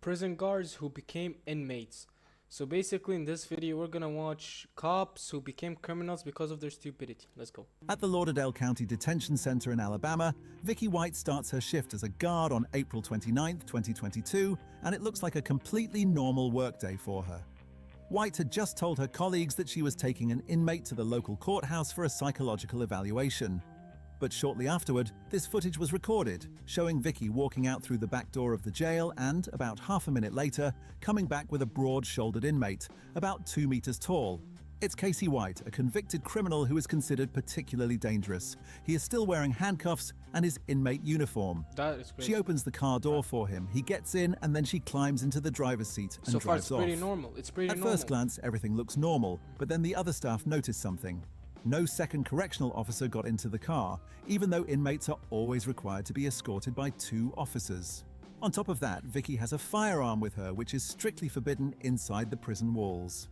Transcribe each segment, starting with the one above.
prison guards who became inmates. So basically in this video we're gonna watch cops who became criminals because of their stupidity. Let's go. At the Lauderdale County Detention Center in Alabama, Vicky White starts her shift as a guard on April 29, 2022, and it looks like a completely normal workday for her. White had just told her colleagues that she was taking an inmate to the local courthouse for a psychological evaluation. But shortly afterward, this footage was recorded, showing Vicky walking out through the back door of the jail and, about half a minute later, coming back with a broad-shouldered inmate, about 2 meters tall. It's Casey White, a convicted criminal who is considered particularly dangerous. He is still wearing handcuffs and his inmate uniform. That is great. She opens the car door for him. He gets in and then she climbs into the driver's seat and So far drives it's off. pretty normal. It's pretty normal. At first glance, everything looks normal, but then the other staff notice something. No second correctional officer got into the car, even though inmates are always required to be escorted by 2 officers. On top of that, Vicky has a firearm with her, which is strictly forbidden inside the prison walls.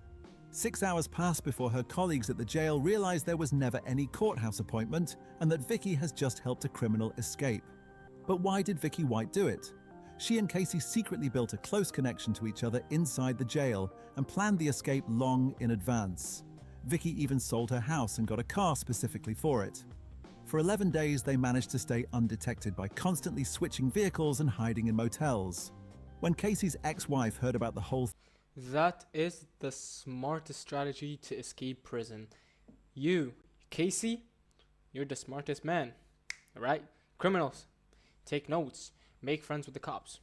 6 hours pass before her colleagues at the jail realize there was never any courthouse appointment and that Vicky has just helped a criminal escape. But why did Vicky White do it? She and Casey secretly built a close connection to each other inside the jail and planned the escape long in advance. Vicky even sold her house and got a car specifically for it. For 11 days, they managed to stay undetected by constantly switching vehicles and hiding in motels. When Casey's ex-wife heard about the whole That is the smartest strategy to escape prison. You, Casey, you're the smartest man. Alright? Criminals, take notes. Make friends with the cops.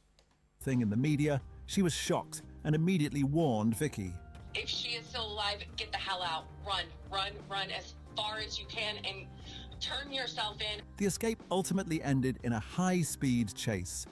thing in the media, she was shocked and immediately warned Vicky. If she is still alive, get the hell out. Run, run, run as far as you can and turn yourself in. The escape ultimately ended in a high-speed chase.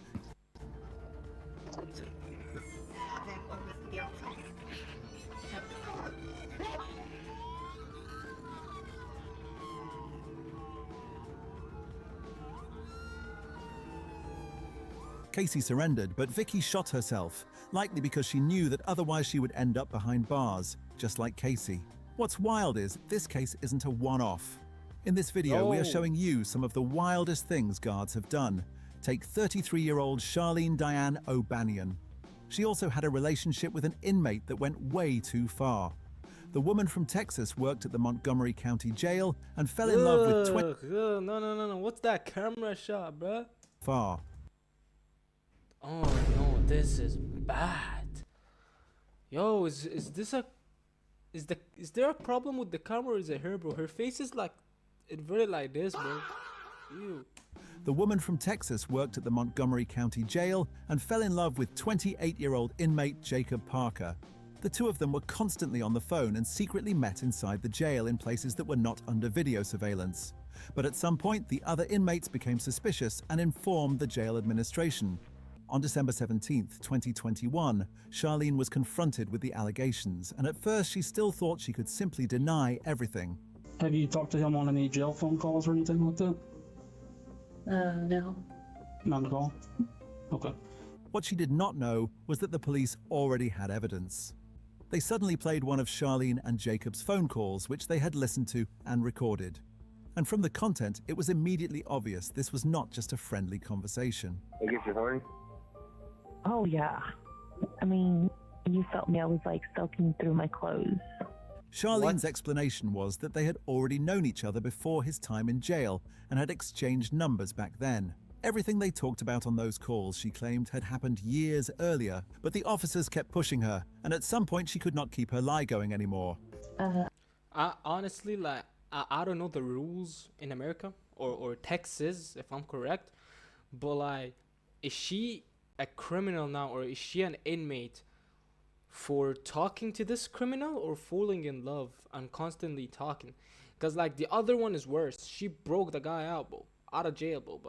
Casey surrendered, but Vicky shot herself, likely because she knew that otherwise she would end up behind bars, just like Casey. What's wild is, this case isn't a one-off. In this video, we are showing you some of the wildest things guards have done. Take 33-year-old Charlene Diane O'Banion. She also had a relationship with an inmate that went way too far. The woman from Texas worked at the Montgomery County Jail and fell in love with No. What's that camera shot, bruh? far. Oh no, this is bad. Yo, is there a problem with the camera or is it her, bro? Her face is like inverted like this, bro. Ew. The woman from Texas worked at the Montgomery County Jail and fell in love with 28-year-old inmate Jacob Parker. The two of them were constantly on the phone and secretly met inside the jail in places that were not under video surveillance. But at some point, the other inmates became suspicious and informed the jail administration. On December 17, 2021, Charlene was confronted with the allegations, and at first she still thought she could simply deny everything. Have you talked to him on any jail phone calls or anything like that? No. None at all? Okay. What she did not know was that the police already had evidence. They suddenly played one of Charlene and Jacob's phone calls, which they had listened to and recorded. And from the content, it was immediately obvious this was not just a friendly conversation. I guess you're horny? Oh, yeah. I mean, you felt me. I was like soaking through my clothes. Charlene's explanation was that they had already known each other before his time in jail and had exchanged numbers back then. Everything they talked about on those calls, she claimed, had happened years earlier, but the officers kept pushing her, and at some point she could not keep her lie going anymore. I honestly, like, I don't know the rules in America or Texas, if I'm correct, but like, is she a criminal now or is she an inmate for talking to this criminal or falling in love and constantly talking? Because like the other one is worse. She broke the guy out, bro, out of jail, bro,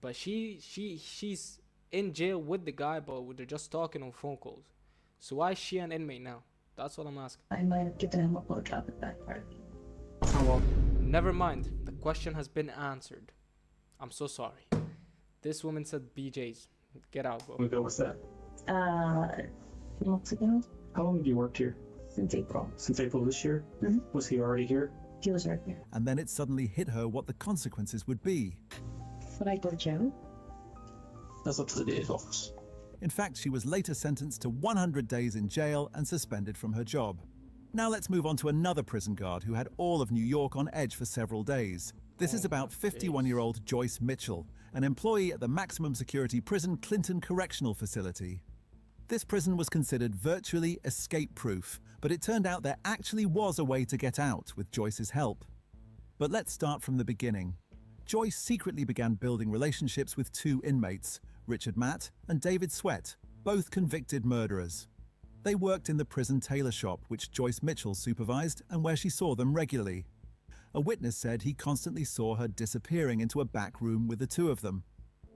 but she's in jail with the guy, but they're just talking on phone calls. So why is she an inmate now? That's what I'm asking. I might have given him a blowjob at that party. How well? Never mind. The question has been answered. I'm so sorry. This woman said BJ's. Get out, bro. We go with that. 2 months ago, How long have you worked here? since April. Since April this year? Mhm. Was he already here? He was right here. And then it suddenly hit her what the consequences would be. Would I go to jail? That's up to the DA's office. In fact, she was later sentenced to 100 days in jail and suspended from her job. Now let's move on to another prison guard who had all of New York on edge for several days. This is about 51-year-old Joyce Mitchell, an employee at the maximum security prison Clinton Correctional Facility. This prison was considered virtually escape-proof, but it turned out there actually was a way to get out with Joyce's help. But let's start from the beginning. Joyce secretly began building relationships with two inmates, Richard Matt and David Sweat, both convicted murderers. They worked in the prison tailor shop, which Joyce Mitchell supervised and where she saw them regularly. A witness said he constantly saw her disappearing into a back room with the two of them.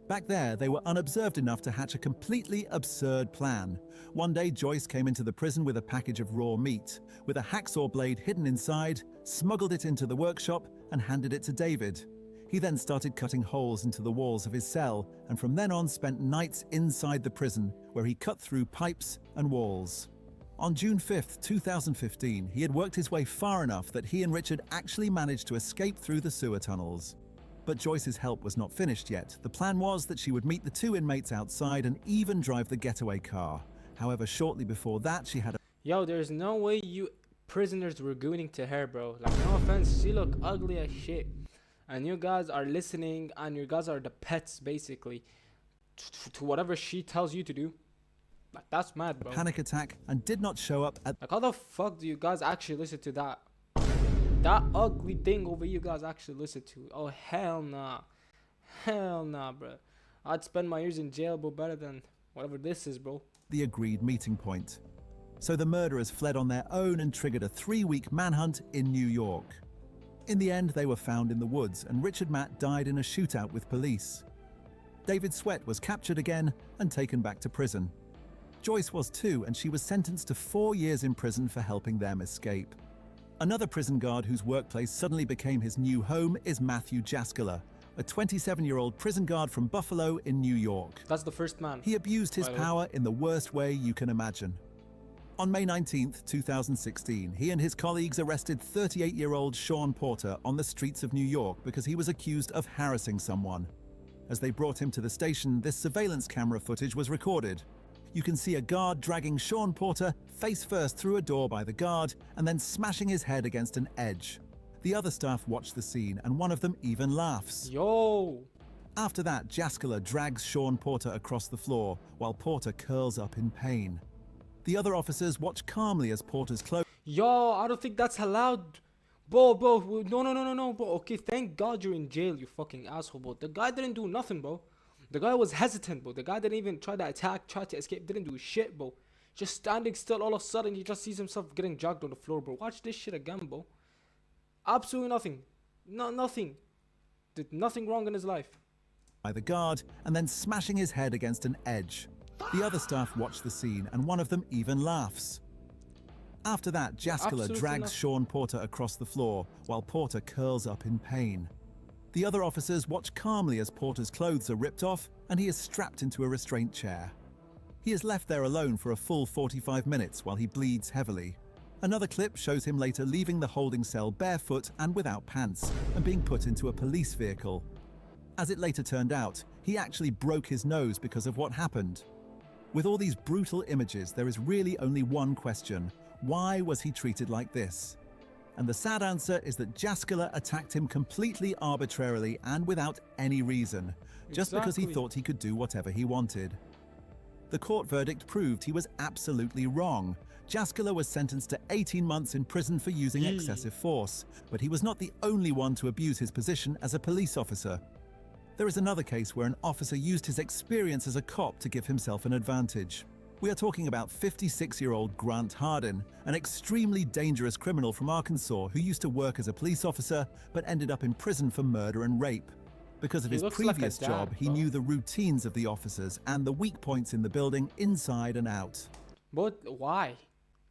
Back there, they were unobserved enough to hatch a completely absurd plan. One day, Joyce came into the prison with a package of raw meat, with a hacksaw blade hidden inside, smuggled it into the workshop, and handed it to David. He then started cutting holes into the walls of his cell, and from then on spent nights inside the prison, where he cut through pipes and walls. On June 5, 2015, he had worked his way far enough that he and Richard actually managed to escape through the sewer tunnels. But Joyce's help was not finished yet. The plan was that she would meet the two inmates outside and even drive the getaway car. However, shortly before that, she had a... Yo, there's no way you prisoners were gooning to her, bro. Like, no offense, she look ugly as shit. And you guys are listening, and you guys are the pets, basically, to whatever she tells you to do. Like, that's mad, bro. panic attack and did not show up at... Like, how the fuck do you guys actually listen to that? That ugly thing over you guys actually listen to? Oh, hell nah. Hell nah, bro. I'd spend my years in jail, but better than whatever this is, bro. the agreed meeting point. So the murderers fled on their own and triggered a 3-week manhunt in New York. In the end, they were found in the woods, and Richard Matt died in a shootout with police. David Sweat was captured again and taken back to prison. Joyce was too, and she was sentenced to 4 years in prison for helping them escape. Another prison guard whose workplace suddenly became his new home is Matthew Jaskula, a 27-year-old prison guard from Buffalo in New York. That's the first man. He abused his power in the worst way you can imagine. On May 19, 2016, he and his colleagues arrested 38-year-old Sean Porter on the streets of New York because he was accused of harassing someone. As they brought him to the station, this surveillance camera footage was recorded. You can see a guard dragging Sean Porter face first through a door by the guard and then smashing his head against an edge. The other staff watch the scene, and one of them even laughs. Yo! After that, Jaskula drags Sean Porter across the floor while Porter curls up in pain. The other officers watch calmly as Porter's clothes... Yo, I don't think that's allowed. Bro, no, bro. Okay, thank God you're in jail, you fucking asshole, bro. The guy didn't do nothing, bro. The guy was hesitant, bro. The guy didn't even try to attack, try to escape, didn't do shit, bro. Just standing still, all of a sudden, he just sees himself getting dragged on the floor, bro. Watch this shit again, bro. Absolutely nothing. Nothing. Did nothing wrong in his life. ...by the guard and then smashing his head against an edge. The other staff watch the scene, and one of them even laughs. After that, Jaskula drags Sean Porter across the floor while Porter curls up in pain. The other officers watch calmly as Porter's clothes are ripped off and he is strapped into a restraint chair. He is left there alone for a full 45 minutes while he bleeds heavily. Another clip shows him later leaving the holding cell barefoot and without pants and being put into a police vehicle. As it later turned out, he actually broke his nose because of what happened. With all these brutal images, there is really only one question. Why was he treated like this? And the sad answer is that Jaskula attacked him completely arbitrarily and without any reason, just because he thought he could do whatever he wanted. The court verdict proved he was absolutely wrong. Jaskula was sentenced to 18 months in prison for using excessive force, but he was not the only one to abuse his position as a police officer. There is another case where an officer used his experience as a cop to give himself an advantage. We are talking about 56-year-old Grant Hardin, an extremely dangerous criminal from Arkansas who used to work as a police officer but ended up in prison for murder and rape. Because of his previous job, he knew the routines of the officers and the weak points in the building inside and out. But why?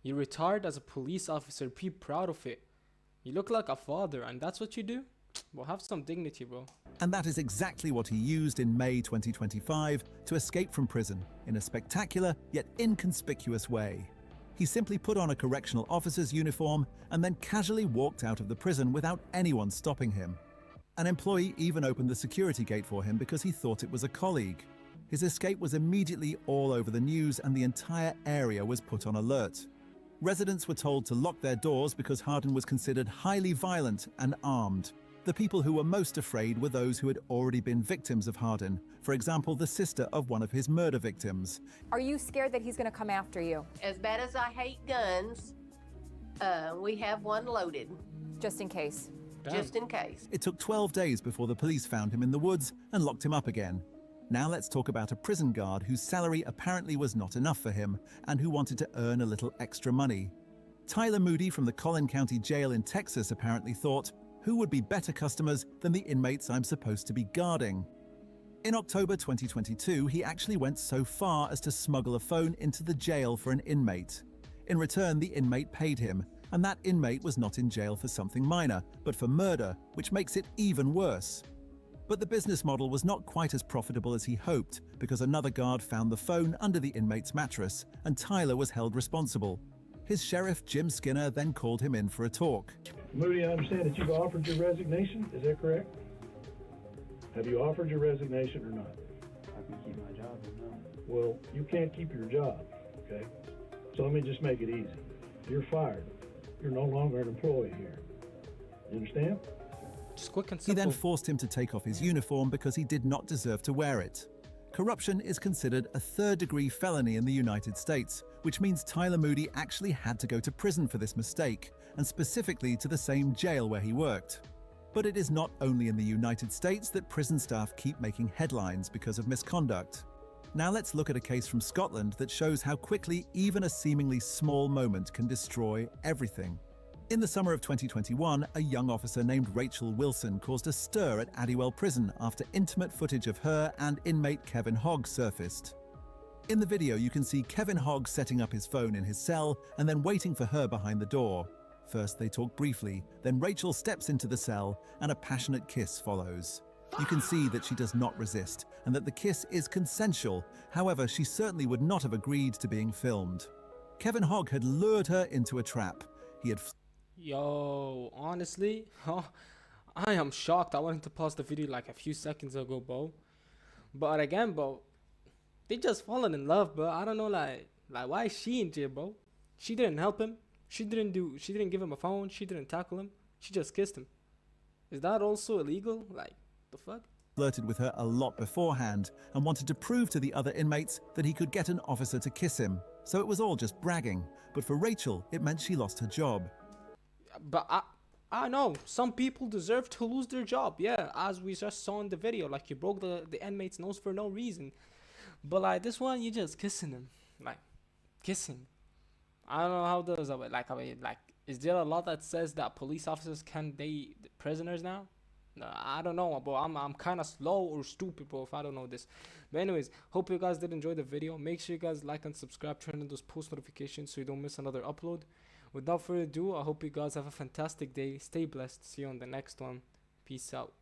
You retired as a police officer, be proud of it. You look like a father, and that's what you do? Well, have some dignity, bro. And that is exactly what he used in May 2025 to escape from prison in a spectacular yet inconspicuous way. He simply put on a correctional officer's uniform and then casually walked out of the prison without anyone stopping him. An employee even opened the security gate for him because he thought it was a colleague. His escape was immediately all over the news and the entire area was put on alert. Residents were told to lock their doors because Harden was considered highly violent and armed. The people who were most afraid were those who had already been victims of Harden, for example, the sister of one of his murder victims. Are you scared that he's going to come after you? As bad as I hate guns, we have one loaded, Just in case. Damn. just in case. It took 12 days before the police found him in the woods and locked him up again. Now let's talk about a prison guard whose salary apparently was not enough for him and who wanted to earn a little extra money. Tyler Moody from the Collin County Jail in Texas apparently thought, who would be better customers than the inmates I'm supposed to be guarding? In October 2022, he actually went so far as to smuggle a phone into the jail for an inmate. In return, the inmate paid him, and that inmate was not in jail for something minor, but for murder, which makes it even worse. But the business model was not quite as profitable as he hoped, because another guard found the phone under the inmate's mattress, and Tyler was held responsible. His sheriff, Jim Skinner, then called him in for a talk. Moody, I understand that you've offered your resignation. Is that correct? Have you offered your resignation or not? I can keep my job or no. Well, you can't keep your job, okay? So let me just make it easy. You're fired. You're no longer an employee here. You understand? Just quick and He simple. then forced him to take off his uniform because he did not deserve to wear it. Corruption is considered a third-degree felony in the United States, which means Tyler Moody actually had to go to prison for this mistake, and specifically to the same jail where he worked. But it is not only in the United States that prison staff keep making headlines because of misconduct. Now let's look at a case from Scotland that shows how quickly even a seemingly small moment can destroy everything. In the summer of 2021, a young officer named Rachel Wilson caused a stir at Addywell Prison after intimate footage of her and inmate Kevin Hogg surfaced. In the video, you can see Kevin Hogg setting up his phone in his cell and then waiting for her behind the door. First, they talk briefly, then Rachel steps into the cell and a passionate kiss follows. You can see that she does not resist and that the kiss is consensual. However, she certainly would not have agreed to being filmed. Kevin Hogg had lured her into a trap. He had Yo, honestly, I am shocked. I wanted to pause the video like a few seconds ago, bro. But again, bro, they just fallen in love, bro. I don't know, like why is she in jail, bro? She didn't help him. She didn't give him a phone. She didn't tackle him. She just kissed him. Is that also illegal? Like, the fuck? flirted with her a lot beforehand and wanted to prove to the other inmates that he could get an officer to kiss him. So it was all just bragging. But for Rachel, it meant she lost her job. But I know some people deserve to lose their job. Yeah, as we just saw in the video, like you broke the inmate's nose for no reason. But like this one, you just kissing him, like kissing. I don't know how does that. Like, is there a law that says that police officers can date prisoners now? No, I don't know, but I'm kind of slow or stupid, bro, if I don't know this. But anyways, hope you guys did enjoy the video. Make sure you guys like and subscribe, turn on those post notifications so you don't miss another upload. Without further ado, I hope you guys have a fantastic day. Stay blessed. See you on the next one. Peace out.